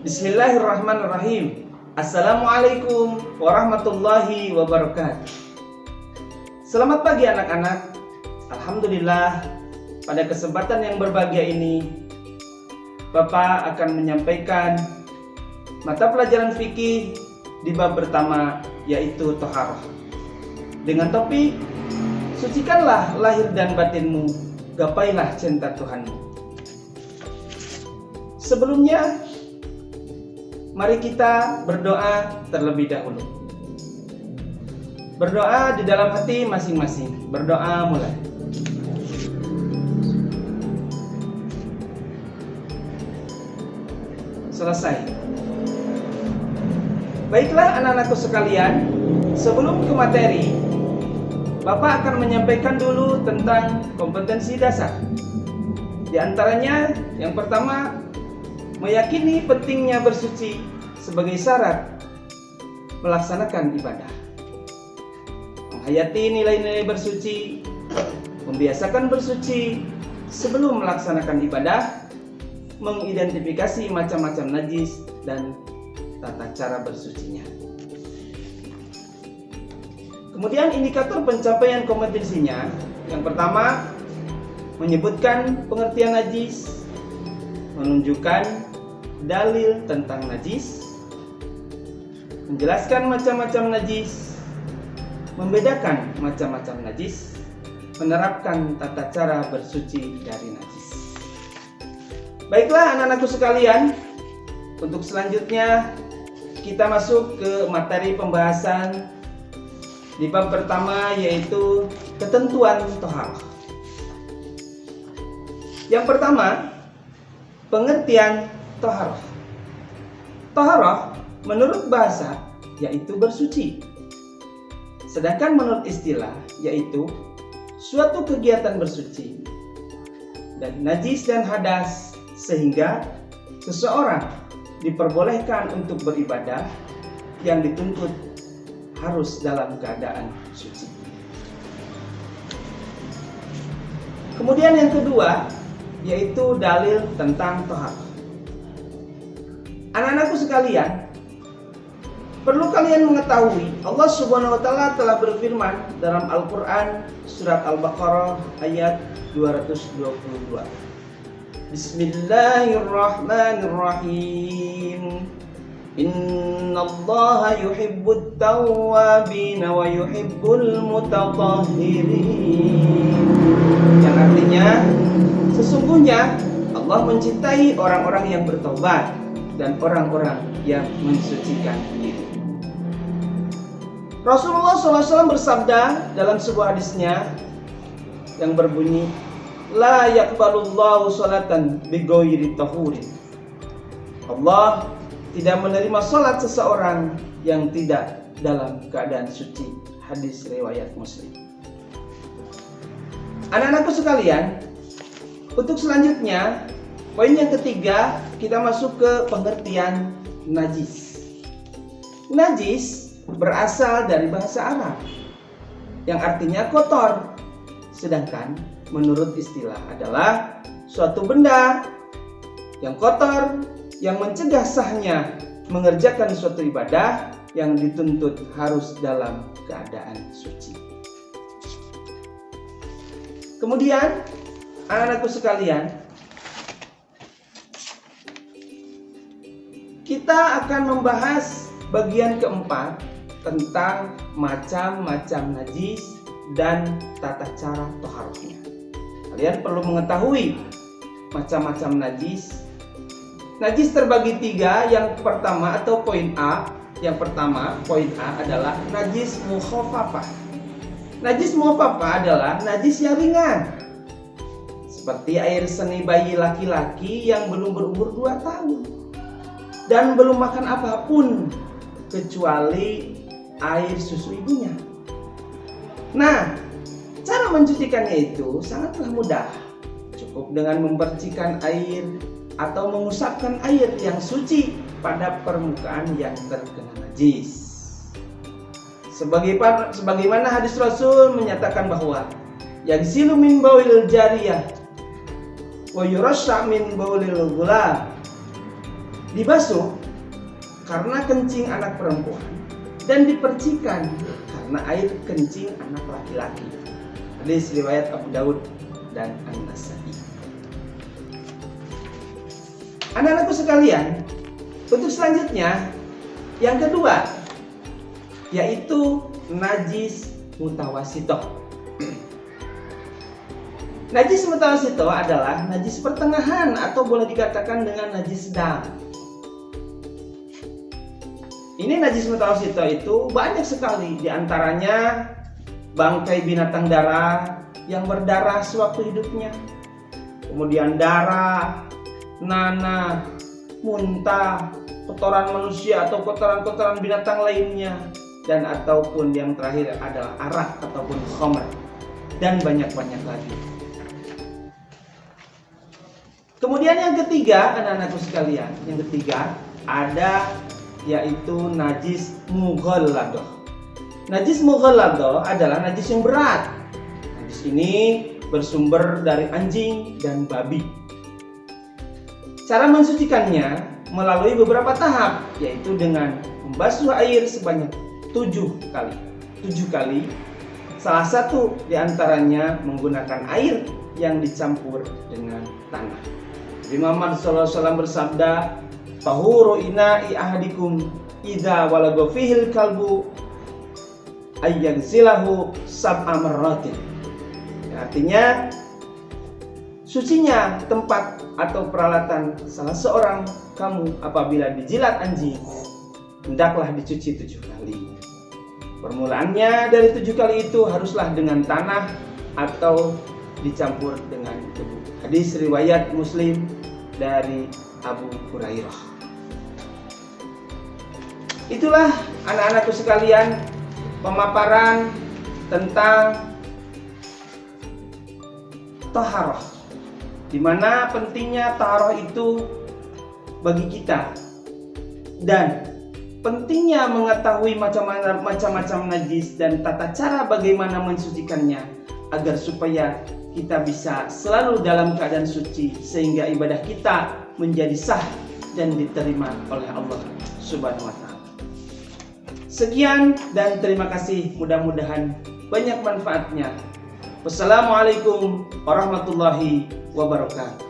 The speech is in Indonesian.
Bismillahirrahmanirrahim. Assalamualaikum warahmatullahi wabarakatuh. Selamat pagi anak-anak. Alhamdulillah, pada kesempatan yang berbahagia ini Bapak akan menyampaikan mata pelajaran fikih di bab pertama, yaitu Thaharah, dengan topik sucikanlah lahir dan batinmu, gapailah cinta Tuhanmu. Sebelumnya, mari kita berdoa terlebih dahulu. Berdoa di dalam hati masing-masing. Berdoa mulai. Selesai. Baiklah anak-anakku sekalian, sebelum ke materi, Bapak akan menyampaikan dulu tentang kompetensi dasar. Di antaranya, yang pertama, meyakini pentingnya bersuci sebagai syarat melaksanakan ibadah. Menghayati nilai-nilai bersuci, membiasakan bersuci sebelum melaksanakan ibadah, mengidentifikasi macam-macam najis dan tata cara bersucinya. Kemudian indikator pencapaian kompetensinya, yang pertama, menyebutkan pengertian najis, menunjukkan dalil tentang najis, menjelaskan macam-macam najis, membedakan macam-macam najis, menerapkan tata cara bersuci dari najis. Baiklah anak-anakku sekalian, untuk selanjutnya kita masuk ke materi pembahasan di bab pertama, yaitu ketentuan Thaharah. Yang pertama, pengertian Thaharah. Thaharah menurut bahasa yaitu bersuci. Sedangkan menurut istilah yaitu suatu kegiatan bersuci dari najis dan hadas, sehingga seseorang diperbolehkan untuk beribadah yang dituntut harus dalam keadaan suci. Kemudian yang kedua, yaitu dalil tentang Thaharah. Anak-anakku sekalian, perlu kalian mengetahui Allah Subhanahu wa taala telah berfirman dalam Al-Qur'an surat Al-Baqarah ayat 222. Bismillahirrahmanirrahim. Innallaha yuhibbut tawwabin wa yuhibbul mutatahhirin. Yang artinya, sesungguhnya Allah mencintai orang-orang yang bertobat dan orang-orang yang mensucikan diri. Rasulullah SAW bersabda dalam sebuah hadisnya yang berbunyi, La yaqbalullahu sholatan bighairi tahurin. Allah tidak menerima sholat seseorang yang tidak dalam keadaan suci. Hadis riwayat Muslim. Anak-anakku sekalian, untuk selanjutnya, poin yang ketiga, kita masuk ke pengertian najis. Najis berasal dari bahasa Arab yang artinya kotor, sedangkan menurut istilah adalah suatu benda yang kotor yang mencegah sahnya mengerjakan suatu ibadah yang dituntut harus dalam keadaan suci. Kemudian, anak-anakku sekalian, kita akan membahas bagian keempat tentang macam-macam najis dan tata cara Thaharahnya. Kalian perlu mengetahui macam-macam najis. Najis terbagi tiga. Yang pertama atau poin A, yang pertama poin A adalah najis mukhaffafah. Najis mukhaffafah adalah najis yang ringan, seperti air seni bayi laki-laki yang belum berumur 2 tahun dan belum makan apapun kecuali air susu ibunya. Nah, cara mencucikannya itu sangatlah mudah. Cukup dengan mempercikan air atau mengusapkan air yang suci pada permukaan yang terkena najis. Sebagaimana hadis Rasul menyatakan bahwa yaghsilu min baulil jariyah wa yurasha min baulil ghulam dibasuh karena kencing anak perempuan dan dipercikan karena air kencing anak laki-laki. Hadis riwayat Abu Daud dan An-Nasa'i. Anak-anakku sekalian, untuk selanjutnya yang kedua yaitu najis mutawasitoh. Najis mutawasitoh adalah najis pertengahan atau boleh dikatakan dengan najis sedang. Ini najis mutawasitoh itu banyak sekali, diantaranya bangkai binatang darah yang berdarah sewaktu hidupnya, kemudian darah, nanah, muntah, kotoran manusia atau kotoran-kotoran binatang lainnya, dan ataupun yang terakhir adalah arak ataupun khamr, dan banyak-banyak lagi. Kemudian yang ketiga, anak-anakku sekalian, yang ketiga ada yaitu najis mughalladah. Najis mughalladah adalah najis yang berat. Najis ini bersumber dari anjing dan babi. Cara mensucikannya melalui beberapa tahap, yaitu dengan membasuh air sebanyak 7 kali. 7 kali. Salah satu diantaranya menggunakan air yang dicampur dengan tanah. Nabi Muhammad SAW bersabda, "Tahuru ina'i ahadikum idza walagha fihil kalbu ayyaghsilahu sab'a marratin." Artinya, sucinya tempat atau peralatan salah seorang kamu apabila dijilat anjing, hendaklah dicuci 7 kali. Permulaannya dari 7 kali itu haruslah dengan tanah atau dicampur dengan debu. Hadis riwayat Muslim dari Abu Hurairah. Itulah anak-anakku sekalian pemaparan tentang taharah, di mana pentingnya taharah itu bagi kita, dan pentingnya mengetahui macam-macam najis dan tata cara bagaimana mensucikannya agar supaya kita bisa selalu dalam keadaan suci sehingga ibadah kita menjadi sah dan diterima oleh Allah Subhanahu wa taala. Sekian dan terima kasih, mudah-mudahan banyak manfaatnya. Wassalamualaikum warahmatullahi wabarakatuh.